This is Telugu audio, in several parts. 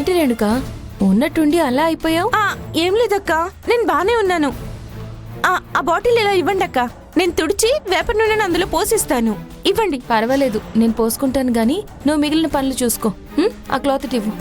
ఏంటి రేణుక, ఉన్నట్టుండి అలా అయిపోయావు? ఏం లేదక్క, నేను బానే ఉన్నాను. ఆ బాటిల్ ఇలా ఇవ్వండి అక్క, నేను తుడిచి వేప నూనెను అందులో పోసిస్తాను. ఇవ్వండి. పర్వాలేదు, నేను పోసుకుంటాను గాని నువ్వు మిగిలిన పనులు చూసుకో. ఆ క్లాత్ ఇవ్వు.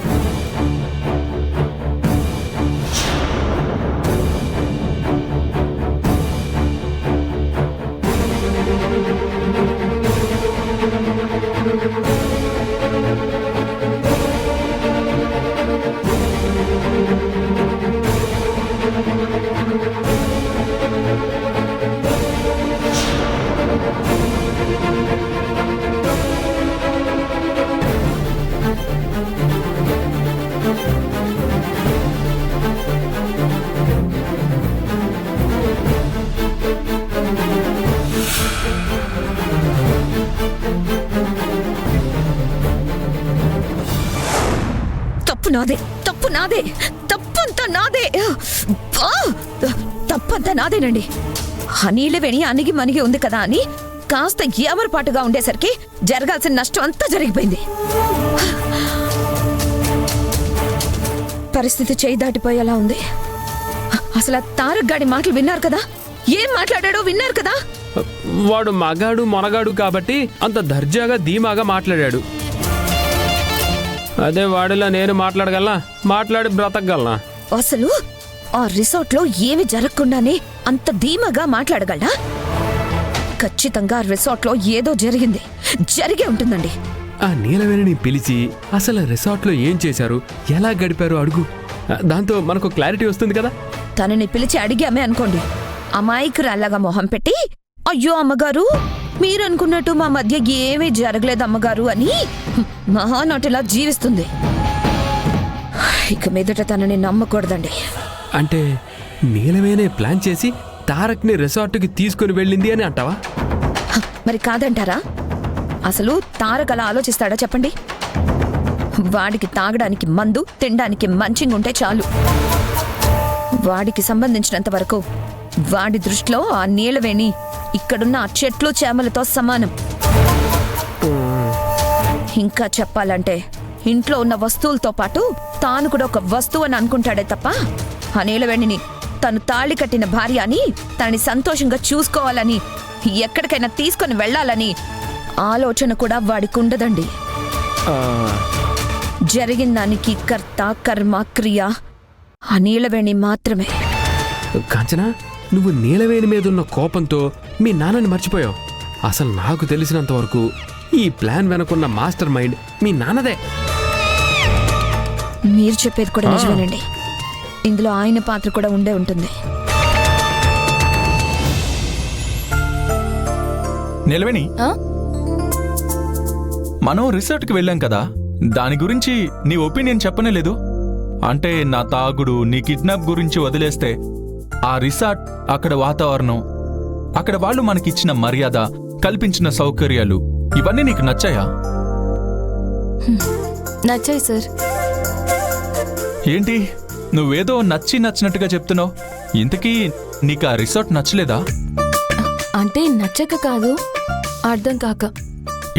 తప్పంతా నాదేనండి. నీలవేణి అణిగి మనిగి ఉంది కదా అని కాస్త ఏమరపాటుగా ఉండేసరికి జరగాల్సిన నష్టం అంతా జరిగిపోయింది. పరిస్థితి చేయి దాటిపోయేలా ఉంది. అసలు ఆ తారక్ గాడి మాటలు విన్నారు కదా? ఏం మాట్లాడాడో విన్నారు కదా? వాడు మగాడు మొనగాడు కాబట్టి అంత దర్జాగా ధీమాగా మాట్లాడాడు. అదే వాడిలా నేను మాట్లాడగలనా? మాట్లాడి బ్రతకగలనా? అసలు ఆ రిసార్ట్ లో ఏమి జరగకుండానే అంత ధీమాగా మాట్లాడగలనా? ఖచ్చితంగా రిసార్ట్ లో ఏదో జరిగే ఉంటుందండి. ఆ నీలవేణిని పిలిచి అసలు రిసార్ట్ లో ఏం చేశారు, ఎలా గడిపారు అడుగు. దాంతో మనకు క్లారిటీ వస్తుంది కదా. తనని పిలిచి అడిగామే అనుకోండి, అమాయకురాల్లాగా మొహం పెట్టి అయ్యో అమ్మగారు మీరనుకున్నట్టు మా మధ్య ఏమీ జరగలేదు అమ్మగారు అని మహానటిలా జీవిస్తుంది. ఇక మీదట తనని నమ్మకూడదండి. అంటే నీలవేణి ప్లాన్ చేసి తారక్ ని రిసార్ట్కి తీసుకుని వెళ్ళింది అని అంటావా? మరి కాదంటారా? అసలు తారక్ అలా ఆలోచిస్తాడా చెప్పండి? వాడికి తాగడానికి మందు, తినడానికి మంచింగ్ ఉంటే చాలు. వాడికి సంబంధించినంత వరకు వాడి దృష్టిలో ఆ నీలవేణి ఇక్కడున్న ఆ చెట్లు చేమలతో సమానం. ఇంకా చెప్పాలంటే ఇంట్లో ఉన్న వస్తువులతో పాటు తాను కూడా ఒక వస్తువు అని అనుకుంటాడే తప్ప ఆ నీలవేణిని తను తాళి కట్టిన భార్య అని, తనని సంతోషంగా చూసుకోవాలని, ఎక్కడికైనా తీసుకుని వెళ్లాలని ఆలోచన కూడా వాడికి ఉండదండి. జరిగిన దానికి కర్త కర్మ క్రియ ఆ నీలవేణి మాత్రమే. కాంచనా, నువ్వు నీలవేణి మీదున్న కోపంతో మీ నాన్నని మర్చిపోయావు. అసలు నాకు తెలిసినంత వరకు ఈ ప్లాన్ వెనుకున్న మాస్టర్ మైండ్ మీ నాన్నదే. మీరు చెప్పేది కూడా నిజమేనండి. ఇందులో ఆయన పాత్ర కూడా ఉండే ఉంటుంది. నీలవేణి, మనం రిసార్ట్కి వెళ్ళాం కదా, దాని గురించి నీ ఒపీనియన్ చెప్పనే లేదు. అంటే నా తాగుడు, నీ కిడ్నాప్ గురించి వదిలేస్తే ఆ రిసార్ట్, అక్కడ వాతావరణం, అక్కడ వాళ్ళు మనకిచ్చిన మర్యాద, కల్పించిన సౌకర్యాలు ఇవన్నీ నీకు నచ్చాయా? నచ్చాయి సార్. ఏంటి నువ్వేదో నచ్చినట్టుగా చెప్తున్నావు? ఇంతకీ నీకు ఆ రిసార్ట్ నచ్చలేదా? అంటే నచ్చక కాదు, అర్థం కాక.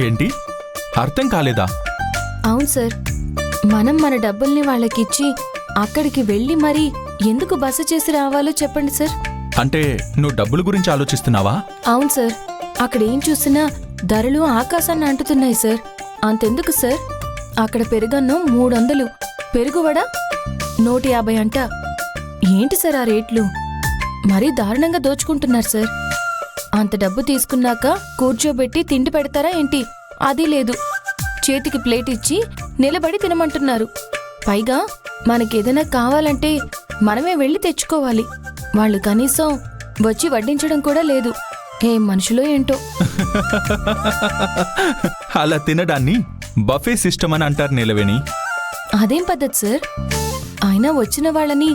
ఏంటి అర్థం కాలేదా? అవును సార్, మనం మన డబ్బుల్ని వాళ్ళకిచ్చి అక్కడికి వెళ్ళి మరి ఎందుకు బస చేసి రావాలో చెప్పండి సార్. అంటే నువ్వు డబ్బుల గురించి ఆలోచిస్తున్నావా? అవును సార్, అక్కడ ఏం చూసినా ధరలు ఆకాశాన్ని అంటుతున్నాయి సార్. అంతెందుకు సార్, అక్కడ పెరుగన్నం 300, పెరుగువడ 150 అంట. ఏంటి సార్ ఆ రేట్లు? మరీ దారుణంగా దోచుకుంటున్నారు సార్. అంత డబ్బు తీసుకున్నాక కూర్చోబెట్టి తిండి పెడతారా ఏంటి? అది లేదు, చేతికి ప్లేట్ ఇచ్చి నిలబడి తినమంటున్నారు. పైగా మనకేదైనా కావాలంటే మనమే వెళ్ళి తెచ్చుకోవాలి. వాళ్ళు కనీసం వచ్చి వడ్డించడం కూడా లేదు. ఏం మనుషులో ఏంటో. అలా తినడాన్ని బఫే సిస్టమ్ అని అంటారు నీలవేణి. అదేం పద్ధతి సార్? అయినా వచ్చిన వాళ్ళని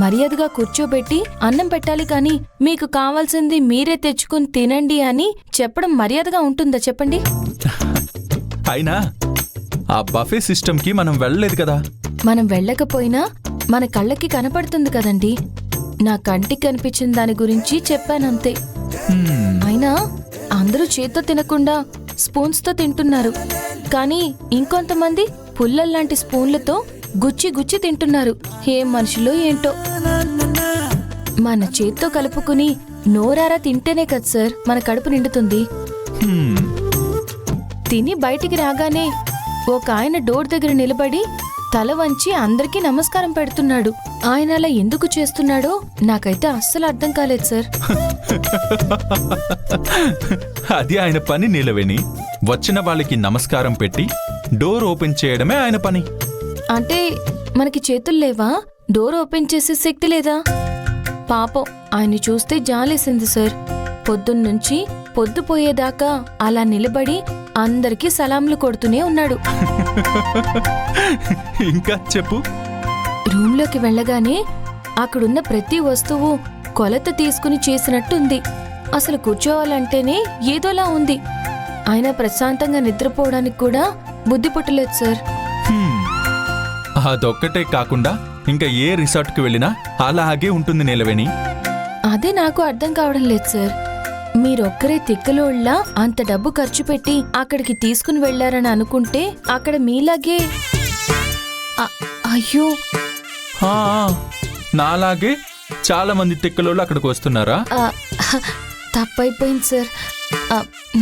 మర్యాదగా కూర్చోబెట్టి అన్నం పెట్టాలి కానీ మీకు కావాల్సింది మీరే తెచ్చుకుని తినండి అని చెప్పడం మర్యాదగా ఉంటుందా చెప్పండి? అయినా ఆ బఫే సిస్టమ్కి మనం వెళ్ళలేదు కదా. మనం వెళ్ళకపోయినా మన కళ్ళకి కనపడుతుంది కదండి. నా కంటికి కనిపించిన దాని గురించి చెప్పానంతే. అయినా అందరూ చేత్తో తినకుండా స్పూన్స్తో తింటున్నారు. కానీ ఇంకొంతమంది పుల్లల్లాంటి స్పూన్లతో గుచ్చి గుచ్చి తింటున్నారు. ఏం మనుషులో ఏంటో. మన చేత్తో కలుపుకుని నోరారా తింటేనే కదా సార్ మన కడుపు నిండుతుంది. హ్మ్, తిని బయటికి రాగానే ఒక ఆయన డోర్ దగ్గర నిలబడి తల వంచి అందరికీ నమస్కారం పెడుతున్నాడు. ఆయన అలా ఎందుకు చేస్తున్నాడో నాకైతే అస్సలు అర్థం కాలేదు సార్. అది ఆయన పని నీలవేణి. వచ్చిన వాళ్ళకి నమస్కారం పెట్టి డోర్ ఓపెన్ చేయడమే ఆయన పని. అంటే మనకి చేతులు లేవా? డోర్ ఓపెన్ చేసే శక్తి లేదా? పాపం ఆయన్ని చూస్తే జాలేసింది సార్. పొద్దున్నుంచి పొద్దుపోయేదాకా అలా నిలబడి అందరికీ సలాంలు కొడుతూనే ఉన్నాడు. ఇంకా చెప్పు. రూంలోకి వెళ్ళగానే అక్కడున్న ప్రతి వస్తువు కొలత తీసుకుని చేసినట్టుంది. అసలు కూర్చోవాలంటేనే ఏదోలా ఉంది. ఆయన ప్రశాంతంగా నిద్రపోవడానికి కూడా బుద్ధి పుట్టలేదు సార్. హ్మ్, అదొక్కటే కాకుండా ఇంకా ఏ రిసార్ట్కి వెళ్ళినా అలాగే ఉంటుంది నీలవేణి. అదే నాకు అర్థం కావడం లేదు సార్. మీరొక్కరే తిక్కలోళ్ళ అంత డబ్బు ఖర్చు పెట్టి అక్కడికి తీసుకుని వెళ్లారని అనుకుంటే అక్కడ మీలాగే అయ్యో ఆ, నాలాగే చాలా మంది తిక్కలోళ్ళు అక్కడికి వస్తున్నారా? తప్పైపోయింది సార్.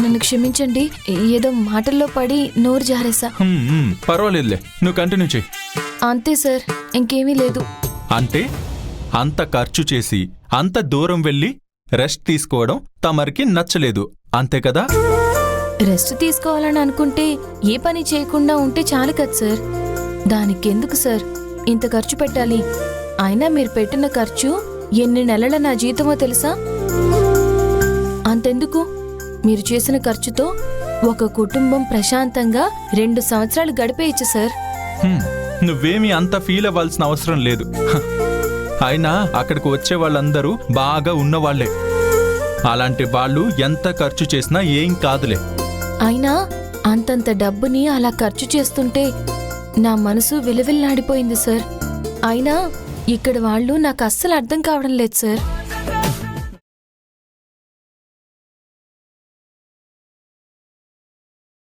నన్ను క్షమించండి. ఏదో మాటల్లో పడి నోరు జారేసా. పర్వాలేదులే, నువ్వు కంటిన్యూ చెయ్యి. అంతే సార్, ఇంకేమీ లేదు. అంటే అంత ఖర్చు చేసి అంత దూరం వెళ్ళి రెస్ట్ తీసుకోవడం తమరికి నచ్చలేదు, అంతే కదా? రెస్ట్ తీసుకోవాలని అనుకుంటే ఏ పని చేయకుండా ఉంటే చాలు కదా సార్. దానికెందుకు సార్ ఇంత ఖర్చు పెట్టాలి? అయినా మీరు పెట్టిన ఖర్చు ఎన్ని నెలల నా జీతమో తెలుసా? అంతెందుకు, మీరు చేసిన ఖర్చుతో ఒక కుటుంబం ప్రశాంతంగా 2 సంవత్సరాలు గడిపేయచ్చు సార్. నువ్వేమీ అంత ఫీల్ అవ్వాల్సిన అవసరం లేదు. అయినా అక్కడికి వచ్చే వాళ్ళందరూ బాగా ఉన్నవాళ్లే. అలాంటి వాళ్ళు ఎంత ఖర్చు చేసినా ఏం కాదులే. అయినా అంతంత డబ్బుని అలా ఖర్చు చేస్తుంటే నా మనసు విలవిల్లాడిపోయింది సార్. అయినా ఇక్కడ వాళ్ళు నాకు అస్సలు అర్థం కావడం లేదు సార్.